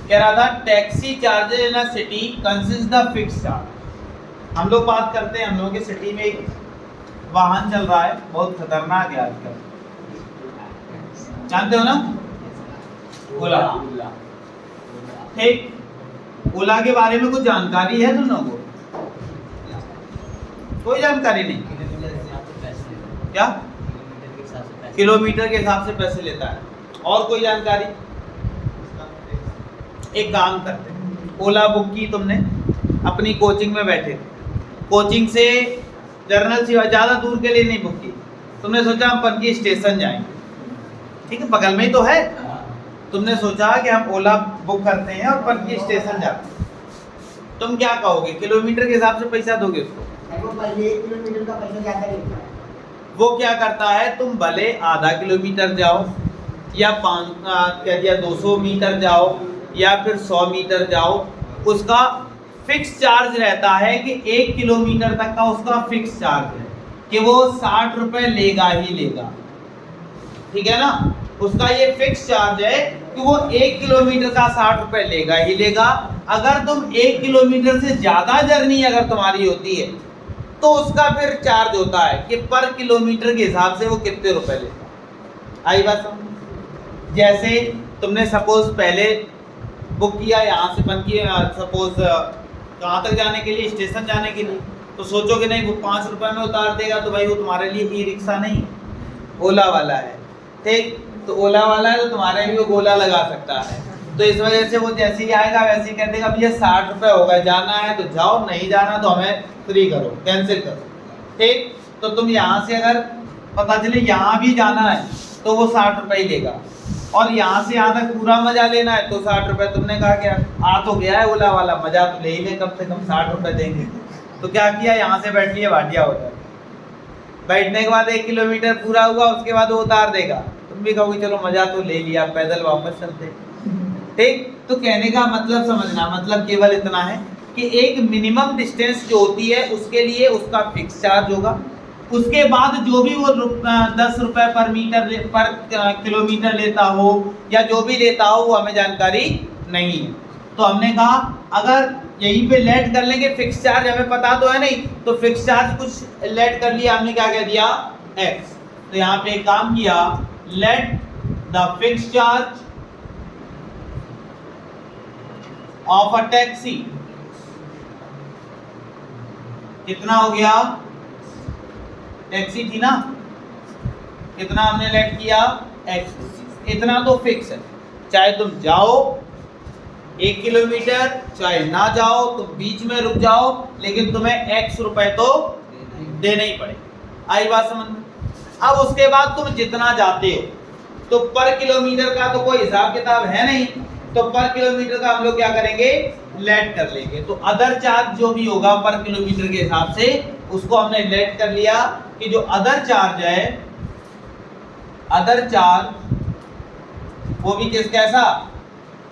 कह रहा था taxi charges in a city consist the fix charge. हम लोग बात करते हैं, हम लोगों की सिटी में एक वाहन चल रहा है, बहुत खतरनाक है आजकल, जानते हो ना, ओला। ठीक, ओला के बारे में कुछ जानकारी है तुम लोगों को? कोई जानकारी नहीं। क्या? किलोमीटर के हिसाब से पैसे लेता है। और कोई जानकारी? एक काम करते हैं, ओला बुक की तुमने, अपनी कोचिंग में बैठे, कोचिंग से जर्नल सिवा ज़्यादा दूर के लिए नहीं बुक की, तुमने सोचा हम पनकी स्टेशन जाएंगे, ठीक है, बगल में ही तो है। तुमने सोचा कि हम ओला बुक करते हैं और पनकी स्टेशन जाते हैं, तुम क्या कहोगे? किलोमीटर के हिसाब से पैसा दोगे उसको? किलोमीटर का पैसा ज्यादा लेता है। वो क्या करता है, तुम भले आधा किलोमीटर जाओ या 200 मीटर जाओ या फिर 100 मीटर जाओ, उसका फिक्स चार्ज रहता है कि 1 किलोमीटर तक का उसका फिक्स चार्ज है कि वो 60 रुपए लेगा ही लेगा, ठीक है ना। उसका ये फिक्स चार्ज है कि वो 1 किलोमीटर का 60 रुपए लेगा ही लेगा। अगर तुम 1 किलोमीटर से ज्यादा जर्नी अगर तुम्हारी होती है तो उसका फिर चार्ज होता है कि पर किलोमीटर के हिसाब से वो कितने रुपए लेता है। आई बात समझ? जैसे तुमने सपोज पहले बुक किया यहाँ से पनकी, सपोज कहाँ तक जाने के लिए, स्टेशन जाने के लिए, तो सोचो कि नहीं वो 5 रुपए में उतार देगा, तो भाई वो तुम्हारे लिए ई रिक्शा नहीं, ओला वाला है, ठीक। तो ओला वाला है तो तुम्हारे लिए वो गोला लगा सकता है, तो इस वजह से वो जैसे ही आएगा वैसे ही कह देगा भैया 60 रुपए होगा, जाना है तो जाओ, नहीं जाना तो हमें फ्री करो, कैंसिल करो, ठीक। तो तुम यहाँ से अगर पता चले यहाँ भी जाना है तो वो 60 रुपए ही लेगा, और यहाँ से यहाँ तक पूरा मजा लेना है तो 60 रुपए। तुमने कहा क्या, आ तो गया है ओला वाला, मजा तो ले ही ले, कम से कम 60 रुपए देंगे। तो क्या किया, यहाँ से बैठ लिया भाटिया होटल, बैठने के बाद 1 किलोमीटर पूरा हुआ, उसके बाद वो उतार देगा, तुम भी कहोगे चलो मजा तो ले लिया, पैदल वापस चलते, ठीक। तो कहने का मतलब समझना, मतलब केवल इतना है कि एक मिनिमम डिस्टेंस जो होती है उसके लिए उसका फिक्स चार्ज होगा, उसके बाद जो भी वो 10 रुपए पर किलोमीटर लेता हो या जो भी लेता हो वो हमें जानकारी नहीं है। तो हमने कहा अगर यहीं पे लेट कर लेंगे, फिक्स चार्ज हमें पता तो है नहीं, तो फिक्स चार्ज कुछ लेट कर लिया हमने, क्या कह दिया, x। तो यहाँ पे एक काम किया, let the fix charge of a taxi कितना हो गया, टैक्सी थी ना, कितना हमने लेट किया, x। इतना तो फिक्स है, चाहे तुम जाओ 1 किलोमीटर, चाहे ना जाओ, तुम बीच में रुक जाओ, लेकिन तुम्हें x रुपए तो देने ही पड़े। आई बात समझ में? अब उसके बाद तुम जितना जाते हो तो पर किलोमीटर का तो कोई हिसाब किताब है नहीं, तो पर किलोमीटर का हम लोग क्या करेंगे, लेट कर लेंगे। तो अदर चार्ज जो भी होगा पर किलोमीटर के हिसाब से उसको हमने लेट कर लिया कि जो अदर चार्ज है, अदर चार्ज वो भी कैसा,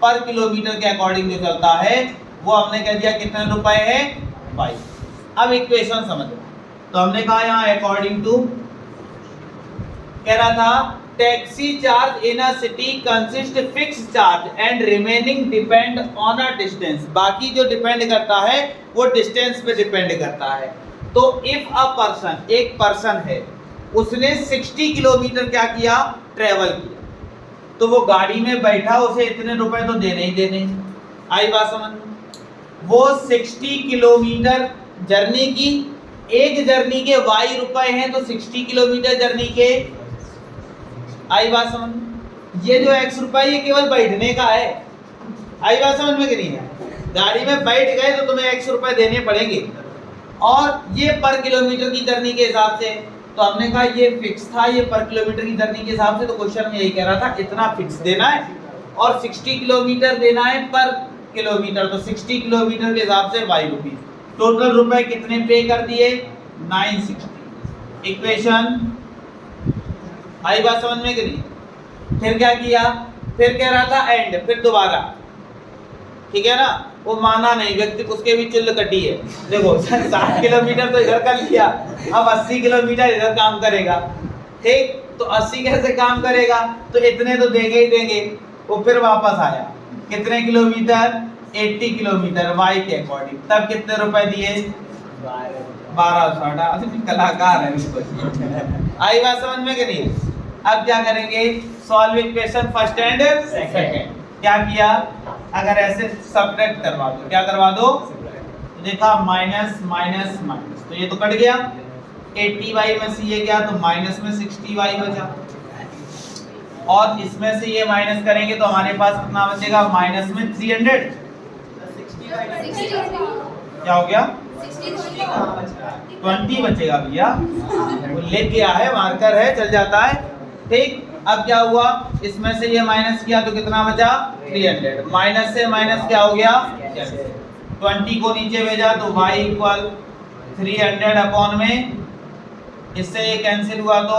पर किलोमीटर के अकॉर्डिंग जो चलता है, वो हमने कह दिया कितने रुपए है, 22। अब इक्वेशन समझो, तो हमने कहा यहाँ अकॉर्डिंग टू, कह रहा था taxi charge in a city consist fix charge and remaining depend on a distance. बाकी जो डिपेंड करता है वो डिस्टेंस पे डिपेंड करता है। तो इफ अ पर्सन, एक पर्सन है, उसने 60 किलोमीटर क्या किया, ट्रेवल किया, तो वो गाड़ी में बैठा, उसे इतने रुपए तो देने ही देने। आई बात समझ? वो 60 किलोमीटर जर्नी की, एक जर्नी के y रुपए हैं, तो 60 किलोमीटर जर्नी के, आई बात समझ? ये जो x रुपए ये केवल बैठने का है। आई बात समझ में कि नहीं है? गाड़ी में बैठ गए तो तुम्हें x रुपए देने पड़ेंगे, और ये पर किलोमीटर की जर्नी के हिसाब से। तो हमने कहा ये फिक्स था, ये पर किलोमीटर की जर्नी के हिसाब से, तो क्वेश्चन में यही कह रहा था इतना फिक्स देना है और 60 किलोमीटर देना है पर किलोमीटर, तो 60 किलोमीटर के हिसाब से y रुपीज। टोटल रुपए कितने पे कर दिए, 960। इक्वेशन आई बात समझ में कि नहीं? फिर क्या किया, फिर कह रहा था एंड, फिर दोबारा, ठीक है ना, वो माना नहीं, व्यक्ति उसके भी चुल्ल कटी है। देखो 60 किलोमीटर तो इधर कर लिया, अब 80 किलोमीटर इधर काम करेगा, ठीक। तो 80 कैसे काम करेगा, तो इतने तो देंगे ही देंगे। वो फिर वापस आया, कितने किलोमीटर? 80 किलोमीटर y के अकॉर्डिंग। तब कितने रुपए दिए? 1260। अभी कलाकार है इसको। आई बात समझ में कि नहीं? अब क्या करेंगे? Solve equation first and second. क्या किया? अगर ऐसे सब्ट्रैक्ट करवा दो, क्या करवा दो? देखा माइनस माइनस माइनस, तो ये तो कट गया। 80y में से ये गया तो माइनस में 60y बचा, और इसमें से ये माइनस करेंगे तो हमारे पास कितना बचेगा? माइनस में 300। क्या हो गया? 20 बचेगा भैया। वो ले गया है, मार्कर है, चल जाता है। ठीक, अब क्या हुआ? इसमें से ये माइनस किया तो कितना बचा? 300। माइनस से माइनस क्या हो गया? 20 को नीचे भेजा तो y इक्वल 300 अपॉन में, इससे ये कैंसिल हुआ तो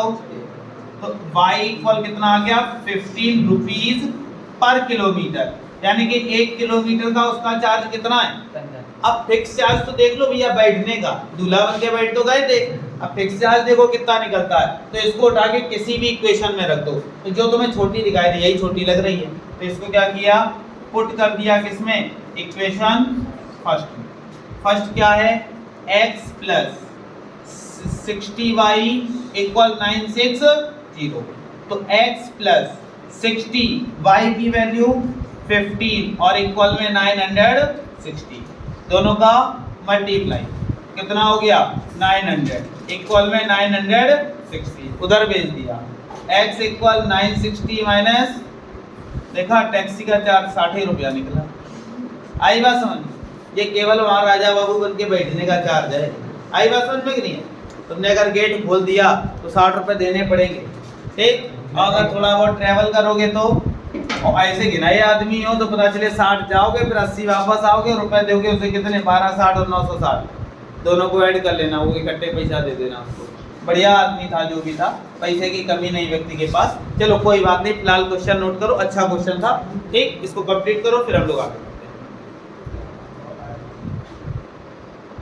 y इक्वल कितना आ गया? 15 रुपीज पर किलोमीटर, यानी कि 1 किलोमीटर का उसका चार्ज कितना है? अब फिक्स चार्ज तो देख लो भैया, बैठने का, दूल्हा बन के बैठ तो गए थे। अब फिक्स चार्ज देखो कितना निकलता है, तो इसको उठा के किसी भी इक्वेशन में रख दो। तो जो तुम्हें छोटी दिखाई दी, यही छोटी लग रही है, तो इसको क्या किया? पुट कर दिया किसमें? इक्वेशन फर्स्ट में। फर्स्ट क्या है? x plus 60y equal 960। तो x प्लस 60, y की वैल्यू 15 और इक्वल में 960, दोनों का मल्टीप्लाई कितना हो गया? 900 इक्वल में 960, उधर भेज दिया। x इक्वल 960 माइनस, देखा टैक्सी का चार्ज 60 रुपया निकला। आई बात समझ? ये केवल वहाँ राजा बाबू बन के बैठने का चार्ज है। आई बात समझ में कि नहीं? तुमने अगर गेट खोल दिया तो 60 रुपए देने पड़ेंगे। ठीक, और अगर थोड़ा बहुत ट्रैवल करोगे तो, और ऐसे गिनाए आदमी हो तो पता चले 60 जाओगे फिर 80 वापस आओगे, रुपए दोगे उसे कितने? 1260 और 960, दोनों को ऐड कर लेना, वो इकट्ठे पैसा दे देना उसको। बढ़िया आदमी था जो भी था, पैसे की कमी नहीं व्यक्ति के पास। चलो कोई बात नहीं, फिलहाल क्वेश्चन नोट करो, अच्छा क्वेश्चन था। ठीक, इसको कंप्लीट करो फिर हम लोग आगे।